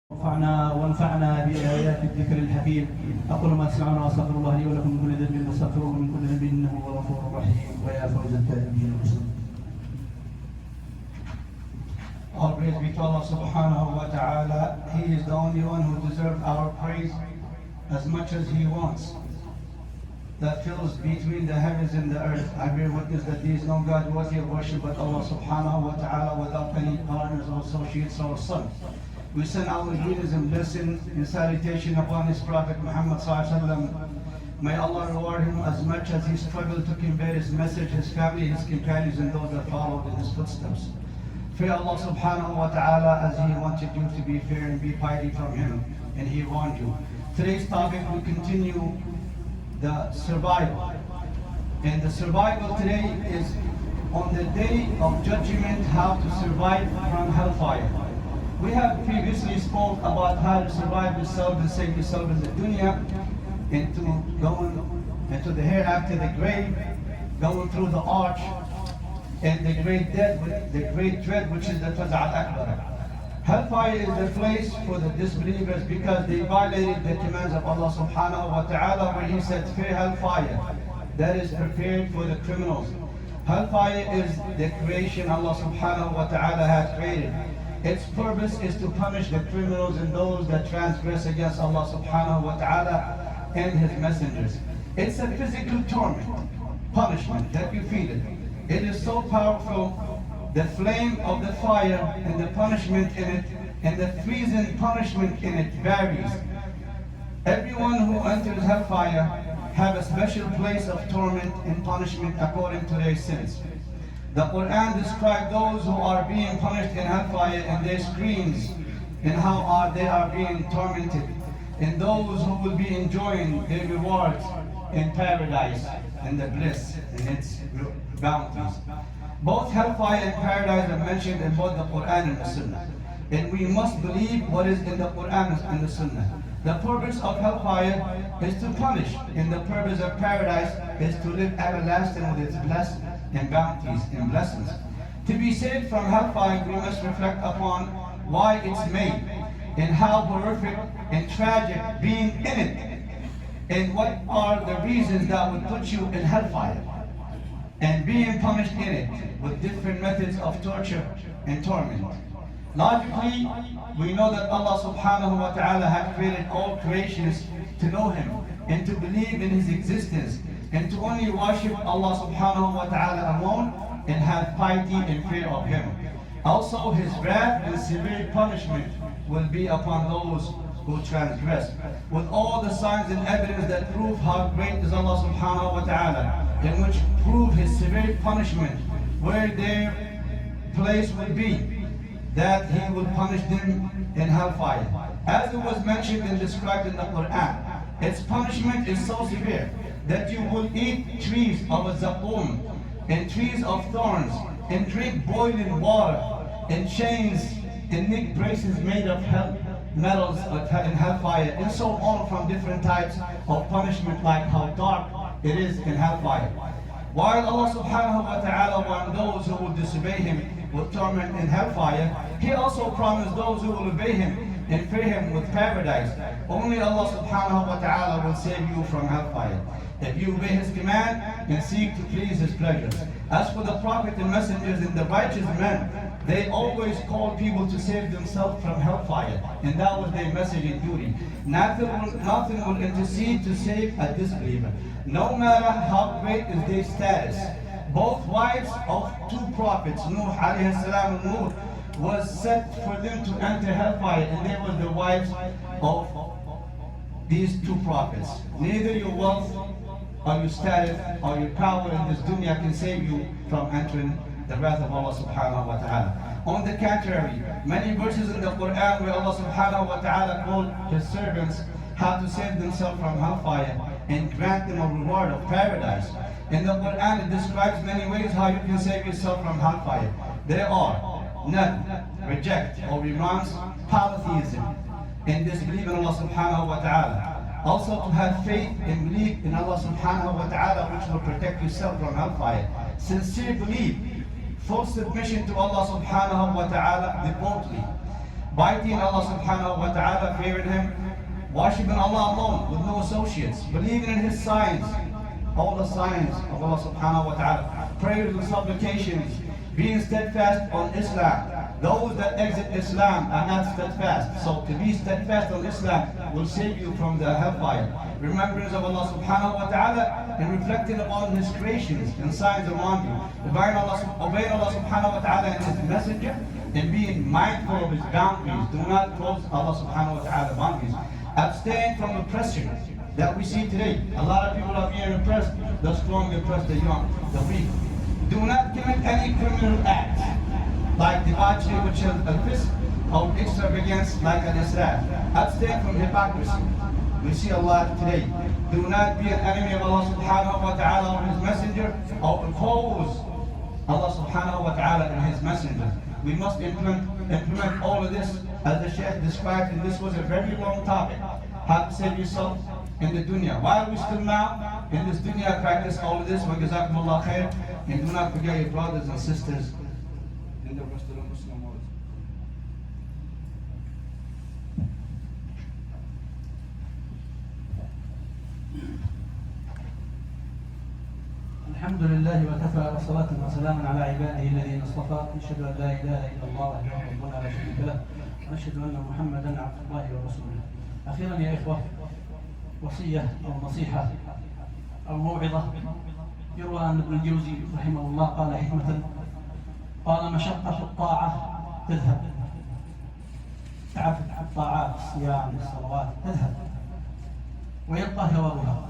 وانفعنا بآيات الذكر الحكيم. أقول ما تسمعون وأستغفر الله لي ولكم من كل ذنب واستغفروه من كل ذنب إنه هو الغفور الرحيم. ويا فوز التائبين المسلمين. All praise be to Allah subhanahu wa ta'ala. He is the only one who deserves our praise as much as He wants. That fills between the heavens and the earth. I bear witness that there is no God worthy of worship but Allah subhanahu wa ta'ala without any partners or associates or sons. We send our greetings and blessings and salutation upon His Prophet Muhammad sallallahu alaihi wasallam. May Allah reward him as much as he struggled to convey His message, his family, his companions, and those that followed in his footsteps. Fear Allah subhanahu wa ta'ala as He wanted you to be fair and be piety from Him, and He warned you. Today's topic will continue the survival. And the survival today is on the day of judgment, how to survive from hellfire. We have previously spoke about how to survive yourself and save yourself in the dunya, into going into the hereafter, the grave, going through the arch, and the great death, the great dread, which is the Faza al-Akbar. Hellfire is the place for the disbelievers because they violated the commands of Allah subhanahu wa ta'ala, where He said, fear hellfire, that is prepared for the criminals. Hellfire is the creation Allah subhanahu wa ta'ala has created. Its purpose is to punish the criminals and those that transgress against Allah subhanahu wa ta'ala and His messengers. It's a physical torment, punishment that you feel it. It is so powerful, the flame of the fire and the punishment in it, and the freezing punishment in it varies. Everyone who enters hellfire have a special place of torment and punishment according to their sins. The Quran describes those who are being punished in hellfire and their screams and how they are being tormented, and those who will be enjoying their rewards in paradise and the bliss and its bounties. Both hellfire and paradise are mentioned in both the Quran and the Sunnah. And we must believe what is in the Quran and the Sunnah. The purpose of hellfire is to punish, and the purpose of paradise is to live everlasting with its blessings and bounties and blessings. To be saved from hellfire, we must reflect upon why it's made, and how horrific and tragic being in it, and what are the reasons that would put you in hellfire, and being punished in it with different methods of torture and torment. Logically, we know that Allah subhanahu wa ta'ala has created all creations to know Him and to believe in His existence and to only worship Allah subhanahu wa ta'ala alone and have piety and fear of Him. Also, His wrath and severe punishment will be upon those who transgress, with all the signs and evidence that prove how great is Allah subhanahu wa ta'ala, in which prove His severe punishment, where their place will be, that He will punish them in hellfire. As it was mentioned and described in the Quran, its punishment is so severe that you will eat trees of a zaqqum and trees of thorns and drink boiling water and chains and neck braces made of metals in hellfire, and so on, from different types of punishment, like how dark it is in hellfire. While Allah subhanahu wa ta'ala warned those who will disobey Him with torment in hellfire, He also promised those who will obey Him and fear Him with paradise. Only Allah subhanahu wa ta'ala will save you from hellfire if you obey His command and seek to please His pleasures. As for the Prophet and messengers and the righteous men, they always called people to save themselves from hellfire, and that was their message and duty. Nothing will intercede to save a disbeliever, no matter how great is their status. Both wives of two prophets, Nuh alayhi salam and Nuh, was set for them to enter hellfire, and they were the wives of these two prophets. Neither your wealth or your status or your power in this dunya can save you from entering the wrath of Allah subhanahu wa ta'ala. On the contrary, many verses in the Quran where Allah subhanahu wa ta'ala called His servants how to save themselves from hellfire and grant them a reward of paradise. In the Quran, it describes many ways how you can save yourself from hellfire. There are none, reject or renounce polytheism and disbelieve in Allah subhanahu wa ta'ala. Also to have faith and belief in Allah subhanahu wa ta'ala, which will protect yourself from hellfire. Sincere belief, full submission to Allah subhanahu wa ta'ala devotedly. biting Allah subhanahu wa ta'ala, fearing Him, worshiping Allah alone with no associates, believing in His signs, all the signs of Allah subhanahu wa ta'ala, prayers and supplications, being steadfast on Islam. Those that exit Islam are not steadfast. So to be steadfast on Islam will save you from the hellfire. Remembrance of Allah subhanahu wa ta'ala and reflecting upon His creations and signs around you. Obeying Allah subhanahu wa ta'ala and His messenger and being mindful of His boundaries. Do not cross Allah subhanahu wa ta'ala boundaries. Abstain from oppression that we see today. A lot of people are being oppressed. The strong oppress the young, the weak. Do not commit any criminal act like debauchery, which is a fist, or extravagance like an israf. Abstain from hypocrisy. We see a lot today. Do not be an enemy of Allah subhanahu wa ta'ala or His messenger, or oppose Allah subhanahu wa ta'ala and His messenger. We must implement all of this as the Sheikh described, and this was a very long topic. How to save yourself in the dunya. While we still now in this dunya practice all of this, wa jazakumullah khair, and do not forget your brothers and sisters in the rest of the Muslim world. الحمد لله وكفى وصلاة وسلاما على عباده الذين اصطفى. نشهد أن لا إله إلا الله وحده لا شريك له ونشهد أن محمدا عبد الله ورسوله. أخيرا يا إخوة، وصية أو نصيحة أو موعظة. يروى أن ابن الجوزي رحمه الله قال حكمة، قال: مشقة الطاعة تذهب، تعب الطاعات الصيام الصلوات تذهب ويبقى ثوابها.